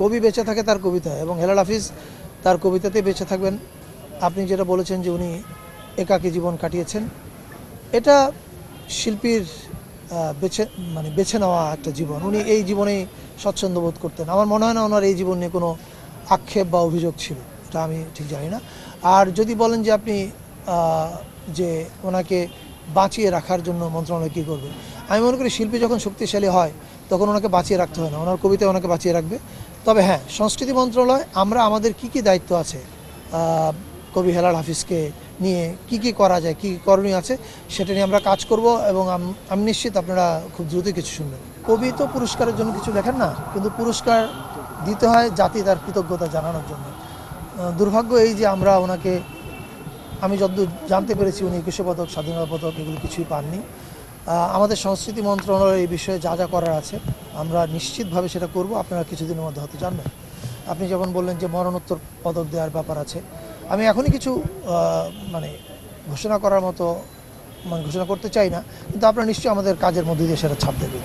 কবি বেঁচে থাকে তার কবিতায়, এবং হেলাল হাফিজ তার কবিতাতেই বেঁচে থাকবেন। আপনি যেটা বলেছেন যে উনি একাকী জীবন কাটিয়েছেন, এটা শিল্পীর বেছে নেওয়া একটা জীবন। উনি এই জীবনেই স্বচ্ছন্দ বোধ করতেন। আমার মনে হয় না ওনার এই জীবন নিয়ে কোনো আক্ষেপ বা অভিযোগ ছিল, এটা আমি ঠিক জানি না। আর যদি বলেন যে আপনি যে ওনাকে বাঁচিয়ে রাখার জন্য মন্ত্রণালয় কী করবে, আমি মনে করি শিল্পী যখন শক্তিশালী হয় তখন ওনাকে বাঁচিয়ে রাখতে হয় না, ওনার কবিতায় ওনাকে বাঁচিয়ে রাখবে। তবে হ্যাঁ, সংস্কৃতি মন্ত্রণালয় আমরা আমাদের কি কি দায়িত্ব আছে কবি হেলাল হাফিজকে নিয়ে কি কি করা যায়, কী করণীয় আছে, সেটা নিয়ে আমরা কাজ করব, এবং আমি নিশ্চিত আপনারা খুব দ্রুতই কিছু শুনবেন। কবি তো পুরস্কারের জন্য কিছু লেখেন না, কিন্তু পুরস্কার দিতে হয় জাতি তার কৃতজ্ঞতা জানানোর জন্য। দুর্ভাগ্য এই যে আমরা ওনাকে, আমি যতদূর জানতে পেরেছি উনি 21 পদক, স্বাধীনতা পদক এগুলো কিছুই পাননি। আমাদের সংস্কৃতি মন্ত্রণালয়ের এই বিষয়ে যা যা করার আছে আমরা নিশ্চিতভাবে সেটা করব, আপনারা কিছুদিনের মধ্যে হয়তো জানবেন। আপনি যখন বললেন যে মরণোত্তর পদক দেওয়ার ব্যাপার আছে, আমি এখনই কিছু ঘোষণা করার মতো ঘোষণা করতে চাই না, কিন্তু আপনারা নিশ্চয়ই আমাদের কাজের মধ্যে দিয়ে সেটা ছাপ দেবেন।